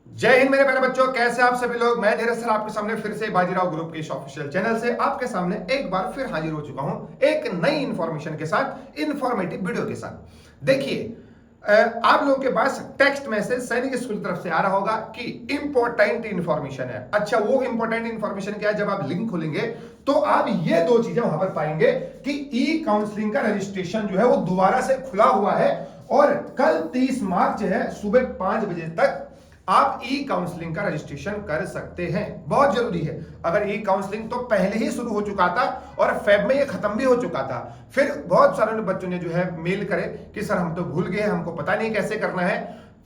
जय हिंद मेरे प्यारे बच्चों, कैसे आप सभी लोग। मैं धीरज सर आपके सामने फिर से बाजीराव ग्रुप के इस ऑफिशियल चैनल से आपके सामने एक बार फिर हाजिर हो चुका हूं एक नई इंफॉर्मेशन के साथ, इंफॉर्मेटिव वीडियो के साथ। देखिए, आप लोगों के पास टेक्स्ट मैसेज सैनिक स्कूल की तरफ से आ रहा होगा कि इंपॉर्टेंट इंफॉर्मेशन है। अच्छा, वो इंपॉर्टेंट इंफॉर्मेशन क्या है? जब आप लिंक खोलेंगे तो आप ये दो चीजें वहां पर पाएंगे कि ई काउंसलिंग का रजिस्ट्रेशन जो है वो दोबारा से खुला हुआ है और कल 30 मार्च है सुबह 5 बजे तक आप ई काउंसलिंग का रजिस्ट्रेशन कर सकते हैं। बहुत जरूरी है। अगर ई काउंसलिंग तो पहले ही शुरू हो चुका था और फेब में ये खत्म भी हो चुका था, फिर बहुत सारे बच्चों ने जो है मेल करे कि सर हम तो भूल गए, हमको पता नहीं कैसे करना है।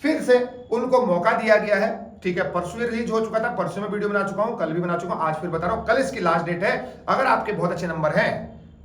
फिर से उनको मौका दिया गया है। ठीक है, परसों रिलीज हो चुका था, परसों में वीडियो बना चुका हूं, कल भी बना चुका हूं, आज फिर बता रहा हूं। कल इसकी लास्ट डेट है। अगर आपके बहुत अच्छे नंबर हैं,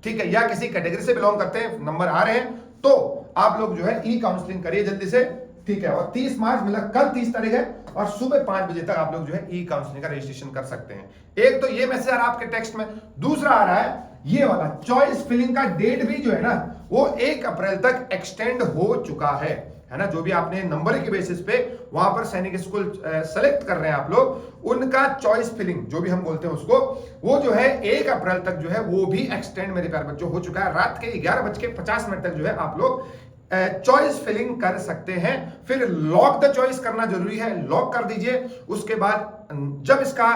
ठीक है, या किसी कैटेगरी से बिलोंग करते हैं, नंबर आ रहे हैं, तो आप लोग जो है ई काउंसलिंग करिए जल्दी से। ठीक है, और 30 मार्च मतलब कल 30 तारीख है और सुबह 5 बजे तक आप लोग जो है ई काउंसलिंग का रजिस्ट्रेशन कर सकते हैं। एक तो ये मैसेज आ रहा है आपके टेक्स्ट में, दूसरा आ रहा है ये वाला चॉइस फिलिंग का डेट भी जो है ना वो 1 अप्रैल तक एक्सटेंड हो चुका है ना। जो भी आपने नंबर के बेसिस पे वहां पर सैनिक स्कूल सेलेक्ट कर रहे हैं आप लोग, उनका चॉइस फिलिंग जो भी हम बोलते हैं उसको, वो जो है 1 अप्रैल तक जो है वो भी एक्सटेंड मेरे प्यारे बच्चों हो चुका है। रात के 11:50 तक जो है आप लोग चॉइस फिलिंग कर सकते हैं। फिर लॉक द चॉइस करना जरूरी है, लॉक कर दीजिए। उसके बाद जब इसका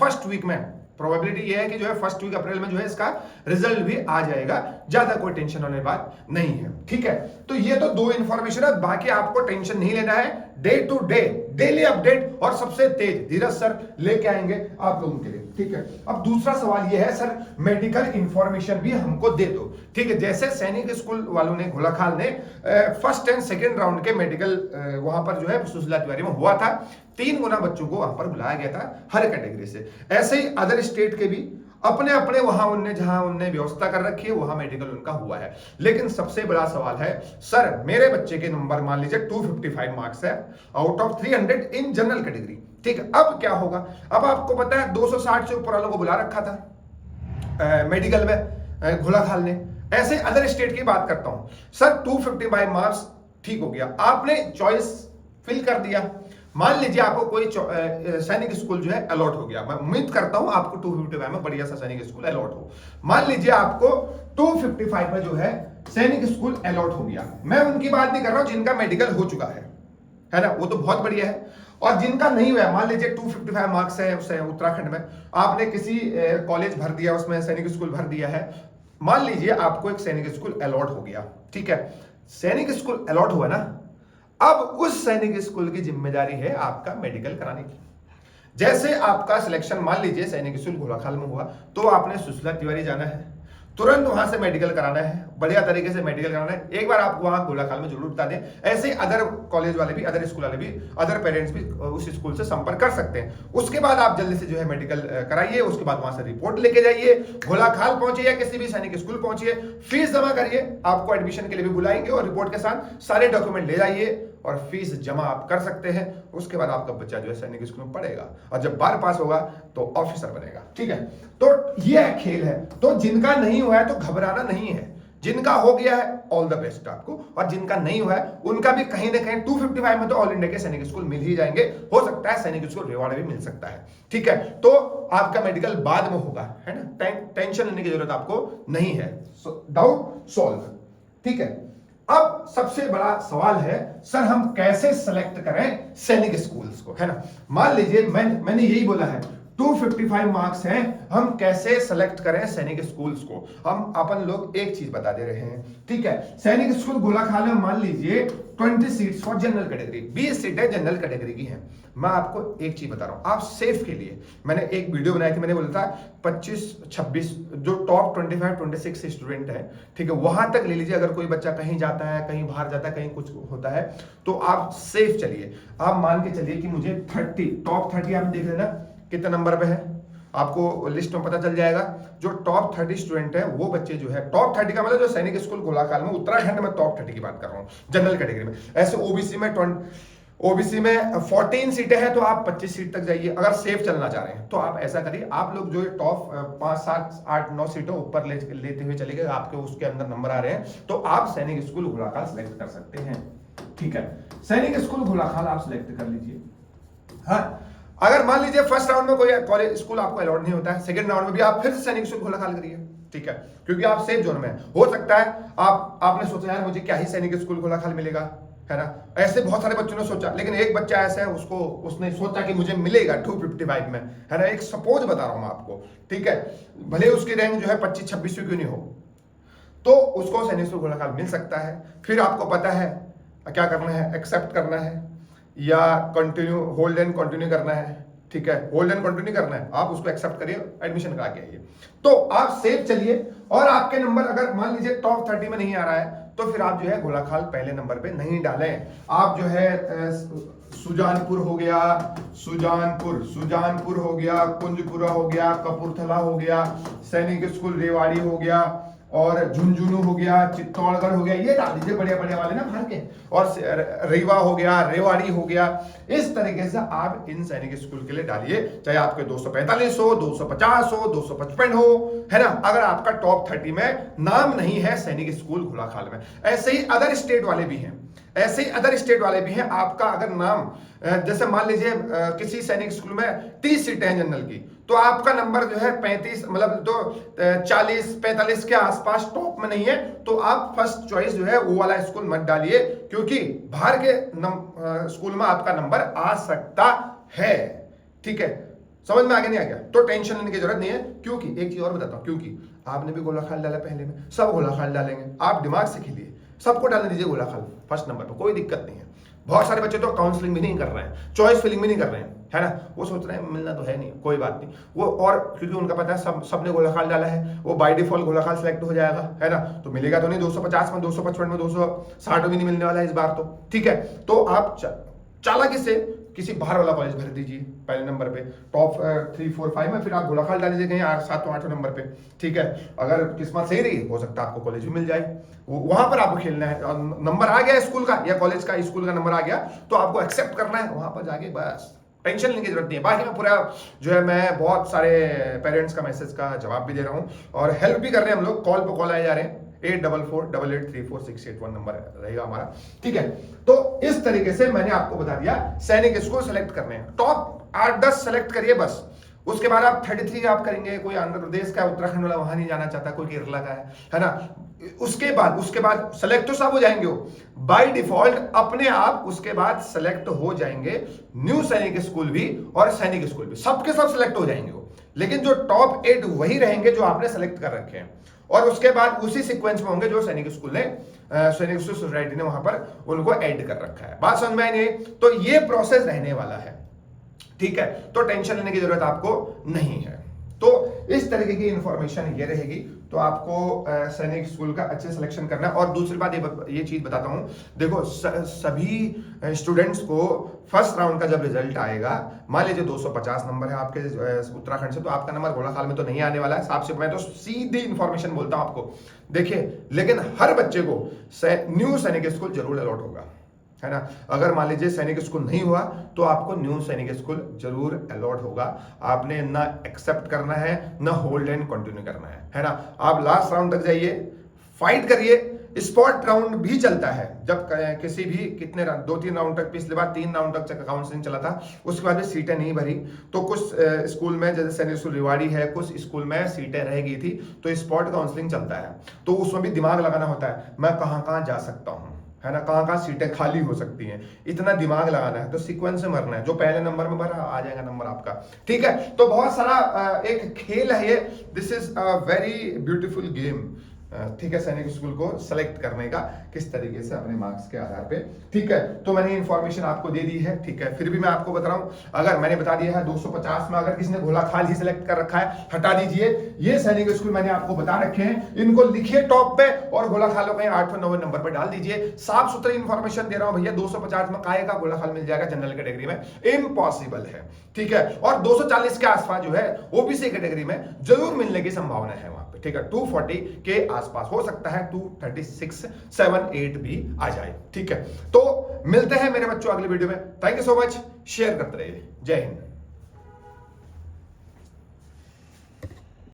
फर्स्ट वीक में प्रोबेबिलिटी ये है कि जो है फर्स्ट वीक अप्रैल में जो है इसका रिजल्ट भी आ जाएगा, ज्यादा कोई टेंशन होने बात नहीं है। ठीक है, तो ये तो दो इंफॉर्मेशन है, बाकी आपको टेंशन नहीं लेना है। Day to day daily update और सबसे तेज धीरज सर लेके आएंगे आप लोगों के लिए। ठीक है, अब दूसरा सवाल ये है सर मेडिकल इंफॉर्मेशन भी हमको दे दो। ठीक है, जैसे सैनिक स्कूल वालों ने घोलाखाल ने फर्स्ट एंड सेकेंड राउंड के मेडिकल वहां पर जो है सुशीला तिवारी में हुआ था, 3 गुना बच्चों को वहां पर बुलाया गया था हर कैटेगरी से। ऐसे ही अदर स्टेट के भी अपने अपने वहां उनने जहां उनने व्यवस्था कर रखी है वहां मेडिकल उनका हुआ है। लेकिन सबसे बड़ा सवाल है सर मेरे बच्चे के नंबर मान लीजिए 255 मार्क्स है out of 300 in general category. ठीक है, अब क्या होगा? अब आपको पता है 260 से ऊपर वालों को बुला रखा था मेडिकल में घोलाखाल ने। ऐसे अदर स्टेट की बात करता हूं सर 255 मार्क्स ठीक हो गया, आपने चॉइस फिल कर दिया। मान लीजिए आपको कोई सैनिक स्कूल जो है अलॉट हो गया, मैं उम्मीद करता हूं आपको 255 में बढ़िया सा सैनिक स्कूल अलॉट हो। मान लीजिए आपको 255 में जो है सैनिक स्कूल अलॉट हो गया। मैं उनकी बात नहीं कर रहा हूं जिनका मेडिकल हो चुका है ना, वो तो बहुत बढ़िया है। और जिनका नहीं हुआ, मान लीजिए 255 मार्क्स है उससे उत्तराखंड में, आपने किसी कॉलेज भर दिया, उसमें सैनिक स्कूल भर दिया है। मान लीजिए आपको एक सैनिक स्कूल अलॉट हो गया। ठीक है, सैनिक स्कूल अलॉट हुआ ना, अब उस सैनिक स्कूल की जिम्मेदारी है आपका मेडिकल कराने की। जैसे आपका सिलेक्शन मान लीजिए सैनिक स्कूल घोलाखाल में हुआ तो आपने सुशीला तिवारी जाना है, तुरंत वहां से मेडिकल कराना है, बढ़िया तरीके से मेडिकल कराना है। एक बार आप वहां घोलाखाल में जरूर बता दें। ऐसे अदर कॉलेज वाले भी, अदर स्कूल वाले भी, अदर पेरेंट्स भी उस स्कूल से संपर्क कर सकते हैं। उसके बाद आप जल्दी से जो है मेडिकल कराइए, उसके बाद वहां से रिपोर्ट लेके जाइए, घोलाखाल पहुंचिए या किसी भी सैनिक स्कूल पहुंचिए, फीस जमा करिए, आपको एडमिशन के लिए भी बुलाएंगे और रिपोर्ट के साथ सारे डॉक्यूमेंट ले जाइए और फीस जमा आप कर सकते हैं। उसके बाद आपका बच्चा जो है सैनिक स्कूल में पढ़ेगा और जब बार पास होगा तो ऑफिसर बनेगा। ठीक है, तो ये खेल है। तो जिनका नहीं हुआ है तो घबराना नहीं है, जिनका हो गया है ऑल द बेस्ट आपको, और जिनका नहीं हुआ है उनका भी कहीं ना कहीं 255 में तो ऑल इंडिया के सैनिक स्कूल मिल ही जाएंगे। हो सकता है सैनिक स्कूल रिवार्ड भी मिल सकता है। ठीक है, तो आपका मेडिकल बाद में होगा, है ना, टेंशन लेने की जरूरत आपको नहीं है। Doubt solve. ठीक है, अब सबसे बड़ा सवाल है सर हम कैसे सेलेक्ट करें सैनिक स्कूल्स को, है ना। मान लीजिए मैंने यही बोला है 255 मार्क्स हैं, हम कैसे सेलेक्ट करें सैनिक स्कूल्स को। हम अपन लोग एक चीज बता दे रहे हैं। ठीक है, सैनिक स्कूल घोलाखाल में मान लीजिए 20 सीट्स फॉर जनरल कैटेगरी, 20 सीटें जनरल कैटेगरी की हैं। मैं आपको एक चीज बता रहा हूं, आप सेफ के लिए मैंने एक वीडियो बनाई थी, मैंने बोला था 25-26 जो टॉप 25-26 स्टूडेंट है, ठीक है, वहां तक ले लीजिए। अगर कोई बच्चा कहीं जाता है, कहीं बाहर जाता है, कहीं कुछ होता है तो आप सेफ चलिए। आप मान के चलिए कि मुझे 30 टॉप 30 आप देख लेना कितने नंबर पे है, आपको लिस्ट में पता चल जाएगा। जो टॉप 30 स्टूडेंट है वो बच्चे जो है टॉप 30 का मतलब जो सैनिक स्कूल घोलाखाल में उत्तराखंड में टॉप 30 की बात कर रहा हूँ जनरल कैटेगरी में। ऐसे ओबीसी में 14 सीटें हैं तो आप 25 सीट तक जाइए अगर सेफ चलना चाह रहे हैं। तो आप ऐसा करिए, आप लोग जो टॉप 5, 7, 8, 9 सीटों ऊपर लेते हुए चले गए, आपके उसके अंदर नंबर आ रहे हैं तो आप सैनिक स्कूल घोलाखाल सेलेक्ट कर सकते हैं। ठीक है, सैनिक स्कूल घोलाखाल आप सिलेक्ट कर लीजिए। हाँ, अगर मान लीजिए फर्स्ट राउंड में कोई कॉलेज स्कूल आपको अलॉट नहीं होता है, सेकंड राउंड में भी आप फिर से सैनिक स्कूल घोलाखाल करिए, ठीक है, क्योंकि आप सेफ जोन में हैं। हो सकता है आपने सोचा यार मुझे क्या ही सैनिक स्कूल घोलाखाल मिलेगा, है ना, ऐसे बहुत सारे बच्चों ने सोचा, लेकिन एक बच्चा ऐसा है उसने सोचा कि मुझे मिलेगा 255 में, है ना, एक सपोज बता रहा हूं मैं आपको, ठीक है, भले उसकी रैंक जो है 25-26 क्यों नहीं हो, तो उसको सैनिक स्कूल घोलाखाल मिल सकता है। फिर आपको पता है क्या करना है, एक्सेप्ट करना है या कंटिन्यू, होल्ड एंड कंटिन्यू करना है, ठीक है, होल्ड एंड कंटिन्यू करना है, आप उसको एक्सेप्ट करिए, एडमिशन करा के आइए, तो आप सेफ चलिए। और आपके नंबर अगर मान लीजिए टॉप 30 में नहीं आ रहा है, तो फिर आप जो है घोलाखाल पहले नंबर पे नहीं डालें, आप जो है सुजानपुर हो गया, सुजानपुर हो गया, कुंजपुरा हो गया, कपूरथला हो गया, सैनिक स्कूल रेवाड़ी हो गया, और झुंझुनू हो गया, चित्तौड़गढ़ हो गया, ये डाल दीजिए बढ़िया बढ़िया वाले ना बाहर के, और रीवा हो गया, रेवाड़ी हो गया। इस तरीके से आप इन सैनिक स्कूल के लिए डालिए, चाहे आपके 245 हो, 250 हो, 255 हो, है ना, अगर आपका टॉप 30 में नाम नहीं है सैनिक स्कूल घोलाखाल में। ऐसे ही अदर स्टेट वाले भी हैं, आपका अगर नाम जैसे मान लीजिए किसी सैनिक स्कूल में 30 सीटें हैं जनरल की, तो आपका नंबर जो है 35 मतलब तो 40-45 के आसपास टॉप में नहीं है, तो आप फर्स्ट चॉइस जो है वो वाला स्कूल मत डालिए, क्योंकि बाहर के स्कूल में आपका नंबर आ सकता है, ठीक है, समझ में आगे नहीं आ गया तो टेंशन लेने की जरूरत नहीं है। क्योंकि एक चीज और बताता हूं, क्योंकि आपने भी घोलाखाल डाला पहले में, सब घोलाखाल डालेंगे, आप दिमाग से खेलिए, सबको डालने दीजिए घोलाखाल फर्स्ट नंबर पर, कोई दिक्कत नहीं है। बहुत सारे बच्चे तो काउंसलिंग भी नहीं कर रहे हैं, चॉइस फिलिंग भी नहीं कर रहे हैं, है ना, वो सोच रहे हैं मिलना तो है नहीं, कोई बात नहीं, वो और क्योंकि उनका पता है सबने घोलाखाल डाला है, वो बाय डिफॉल्ट घोलाखाल सेलेक्ट हो जाएगा, है ना, तो मिलेगा तो नहीं 250 में, 255 में, 260 में नहीं मिलने वाला है इस बार तो, ठीक है। तो आप चालाकी से किसी बाहर वाला कॉलेज भर दीजिए पहले नंबर पे, टॉप 3, 4, 5 में, फिर आप घोलाखाल डाल दीजिए कहीं 7-8 नंबर पे, ठीक है। अगर किस्मत सही रही हो सकता है आपको कॉलेज भी मिल जाए, वहां पर आपको खेलना है, नंबर आ गया स्कूल का या कॉलेज का, स्कूल का नंबर आ गया तो आपको एक्सेप्ट करना है, वहां पर जाके बस टेंशन लेने की जरूरत नहीं है। बाकी मैं पूरा जो है मैं बहुत सारे पेरेंट्स का मैसेज का जवाब भी दे रहा हूँ और हेल्प भी कर रहे हैं हम लोग, कॉल पे कॉल आए जा रहे हैं, 8448834681 नंबर रहेगा हमारा, ठीक है। तो इस तरीके से मैंने आपको बता दिया सैनिक स्कूल सेलेक्ट करने हैं, टॉप 8-10 सेलेक्ट करिए बस, उसके बाद आप 33 आप करेंगे, कोई आंध्र प्रदेश का, उत्तराखंड वाला वहां नहीं जाना चाहता, कोई केरला का है ना, उसके बाद सेलेक्ट तो सब हो जाएंगे, बाय डिफॉल्ट अपने आप उसके बाद सेलेक्ट हो जाएंगे न्यू सैनिक स्कूल भी और सैनिक स्कूल भी, सबके सब सेलेक्ट हो जाएंगे वो, लेकिन जो टॉप 8 वही रहेंगे जो आपने सेलेक्ट कर रखे हैं, और उसके बाद उसी सीक्वेंस में होंगे जो सैनिक स्कूल ने सैनिक स्कूल सोसाइटी ने वहां पर उनको ऐड कर रखा है। बात समझ में आई नहीं? तो ये प्रोसेस रहने वाला है, ठीक है, तो टेंशन लेने की जरूरत आपको नहीं है। तो इस तरीके की इंफॉर्मेशन ये रहेगी, तो आपको सैनिक स्कूल का अच्छे सिलेक्शन करना है। और दूसरी बात ये चीज बताता हूं, देखो सभी स्टूडेंट्स को फर्स्ट राउंड का जब रिजल्ट आएगा, मान लीजिए 250 नंबर है आपके उत्तराखंड से, तो आपका नंबर घोलाखाल में तो नहीं आने वाला है, साफ से मैं तो सीधी इंफॉर्मेशन बोलता हूं आपको, देखिए, लेकिन हर बच्चे को न्यू सैनिक स्कूल जरूर अलॉट होगा, है ना। अगर मान लीजिए सैनिक स्कूल नहीं हुआ तो आपको न्यू सैनिक स्कूल जरूर अलॉट होगा, आपने ना एक्सेप्ट करना है ना होल्ड एंड कंटिन्यू करना है ना। आप लास्ट राउंड तक जाइए, फाइट करिए, स्पॉट राउंड भी चलता है, जब किसी भी कितने 2-3 राउंड तक, पिछले बार 3 राउंड तक काउंसलिंग चला था, उसके बाद भी सीटें नहीं भरी, तो कुछ स्कूल में जैसे सैनिक स्कूल रेवाड़ी है, कुछ स्कूल में सीटें रह गई थी, तो स्पॉट काउंसलिंग चलता है, तो उसमें भी दिमाग लगाना होता है, मैं कहाँ कहाँ जा सकता हूँ, है ना, कहाँ कहाँ सीटें खाली हो सकती हैं, इतना दिमाग लगाना है, तो सीक्वेंस से मरना है, जो पहले नंबर में भरा आ जाएगा नंबर आपका, ठीक है। तो बहुत सारा एक खेल है ये, this is a very beautiful game, ठीक है, सैनिक स्कूल को सेलेक्ट करने का किस तरीके से अपने मार्क्स के आधार पे, ठीक है। तो मैंने इंफॉर्मेशन आपको दे दी है, ठीक है, फिर भी मैं आपको बता रहा हूं, अगर मैंने बता दिया है 250 में अगर किसी ने घोलाखाल ही सिलेक्ट कर रखा है, हटा दीजिए, ये सैनिक स्कूल मैंने आपको बता रखे हैं, इनको लिखिए टॉप पे और घोलाखालों कहीं 8-9 नंबर पर डाल दीजिए। साफ सुथरी इंफॉर्मेशन दे रहा हूं भैया, 250 में काहे का घोलाखाल मिल जाएगा जनरल कैटेगरी में, इम्पॉसिबल है, ठीक है। और 240 के आसपास जो है ओबीसी कैटेगरी में जरूर मिलने की संभावना है वहां पे, ठीक है, 240 के आसपास, हो सकता है 236, 7, 8 भी आ जाए, ठीक है। तो मिलते हैं मेरे बच्चों अगले वीडियो में, thank you so much, share करते रहिए, जय हिंद।